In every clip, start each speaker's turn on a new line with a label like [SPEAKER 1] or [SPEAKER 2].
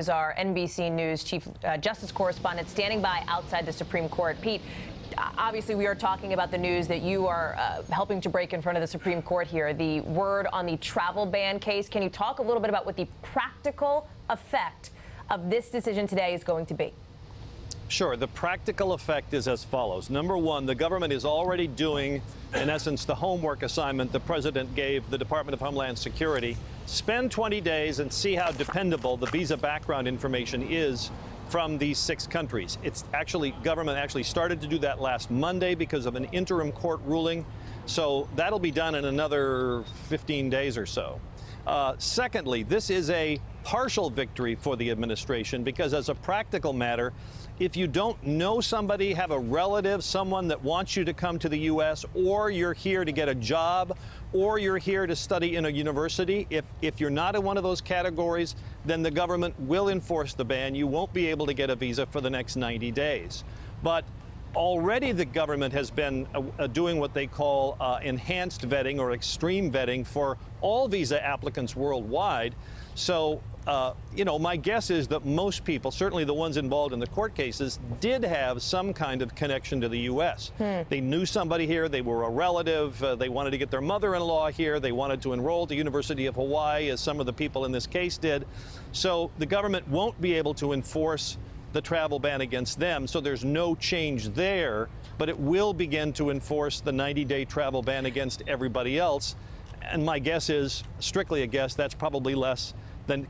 [SPEAKER 1] is our NBC News Chief Justice Correspondent standing by outside the Supreme Court. Pete, obviously we are talking about the news that you are helping to break in front of the Supreme Court here, the word on the travel ban case. Can you talk a little bit about what the practical effect of this decision today is going to be?
[SPEAKER 2] Sure. The practical effect is as follows. Number one, the government is already doing, in essence, the homework assignment the president gave the Department of Homeland Security. Spend 20 days and see how dependable the visa background information is from these 6 countries. It's actually, government actually started to do that last Monday because of an interim court ruling. So that'll be done in another 15 days or so. Secondly, this is a partial victory for the administration because as a practical matter, if you don't know somebody, have a relative, someone that wants you to come to the U.S., or you're here to get a job, or you're here to study in a university, if you're not in one of those categories, then the government will enforce the ban. You won't be able to get a visa for the next 90 days. But already the government has been doing what they call enhanced vetting or extreme vetting for all visa applicants worldwide. So, you know, my guess is that most people, certainly the ones involved in the court cases, did have some kind of connection to the U.S. They knew somebody here. They were a relative. They wanted to get their mother-in-law here. They wanted to enroll at the University of Hawaii, as some of the people in this case did. So the government won't be able to enforce the travel ban against them, so there's no change there, but it will begin to enforce the 90-day travel ban against everybody else. And my guess is, strictly a guess, that's probably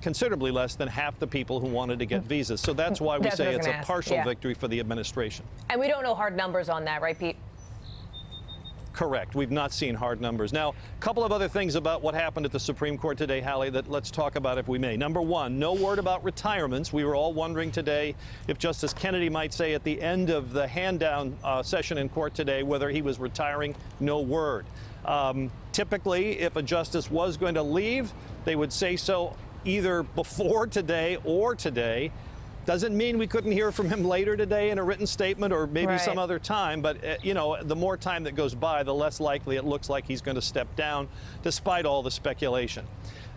[SPEAKER 2] considerably less than half the people who wanted to get visas. So that's why we say it's a partial victory for the administration. And
[SPEAKER 1] we don't know hard numbers on that, right, Pete?
[SPEAKER 2] Correct. We've not seen hard numbers. Now, a couple of other things about what happened at the Supreme Court today, Hallie, that let's talk about if we may. Number one, no word about retirements. We were all wondering today if Justice Kennedy might say at the end of the hand-down session in court today whether he was retiring. No word. Typically, if a justice was going to leave, they would say so either before today or today. Doesn't mean we couldn't hear from him later today in a written statement or maybe some other time. But, you know, the more time that goes by, the less likely it looks like he's going to step down, despite all the speculation.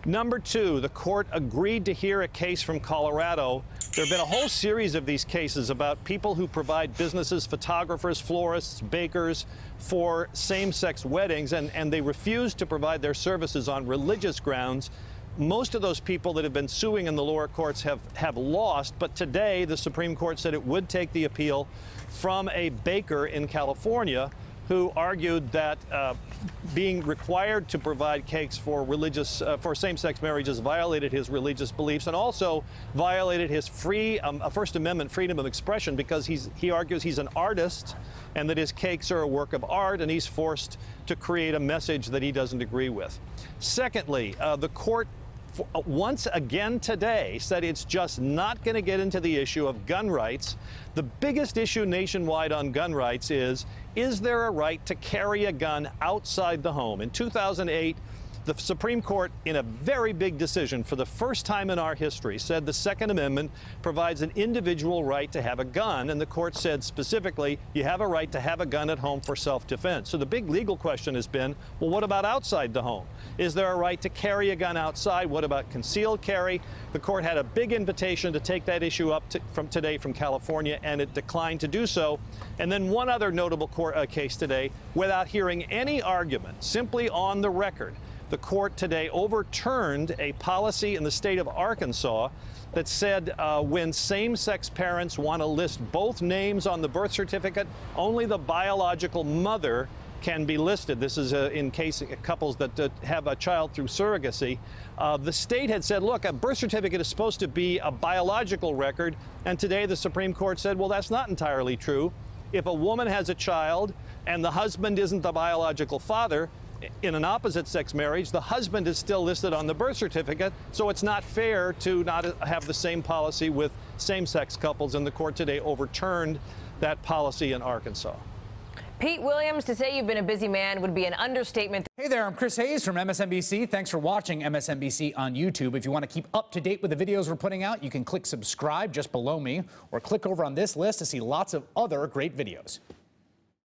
[SPEAKER 2] Number two, the court agreed to hear a case from Colorado. There have been a whole series of these cases about people who provide businesses, photographers, florists, bakers for same-sex weddings, and they refuse to provide their services on religious grounds. Most of those people that have been suing in the lower courts have lost, but today the Supreme Court said it would take the appeal from a baker in California who argued that being required to provide cakes for for same-sex marriages violated his religious beliefs and also violated his First Amendment freedom of expression because he argues he's an artist and that his cakes are a work of art and he's forced to create a message that he doesn't agree with. Secondly, the court once again today said it's just not going to get into the issue of gun rights. The biggest issue nationwide on gun rights is there a right to carry a gun outside the home? In 2008, the Supreme Court, in a very big decision for the first time in our history, said the Second Amendment provides an individual right to have a gun, and the court said specifically you have a right to have a gun at home for self-defense. So the big legal question has been, well, what about outside the home? Is there a right to carry a gun outside? What about concealed carry? The court had a big invitation to take that issue up from today from California, and it declined to do so. And then one other notable case today, without hearing any argument, simply on the record, the court today overturned a policy in the state of Arkansas that said when same-sex parents want to list both names on the birth certificate, only the biological mother can be listed. This is in case couples that have a child through surrogacy. The state had said, look, a birth certificate is supposed to be a biological record, and today the Supreme Court said, well, that's not entirely true. If a woman has a child and the husband isn't the biological father, in an opposite-sex marriage, the husband is still listed on the birth certificate, so it's not fair to not have the same policy with same-sex couples, and the court today overturned that policy in Arkansas.
[SPEAKER 1] Pete Williams, to say you've been a busy man would be an understatement.
[SPEAKER 3] Hey there, I'm Chris Hayes from MSNBC. Thanks for watching MSNBC on YouTube. If you want to keep up to date with the videos we're putting out, you can click subscribe just below me, or click over on this list to see lots of other great videos.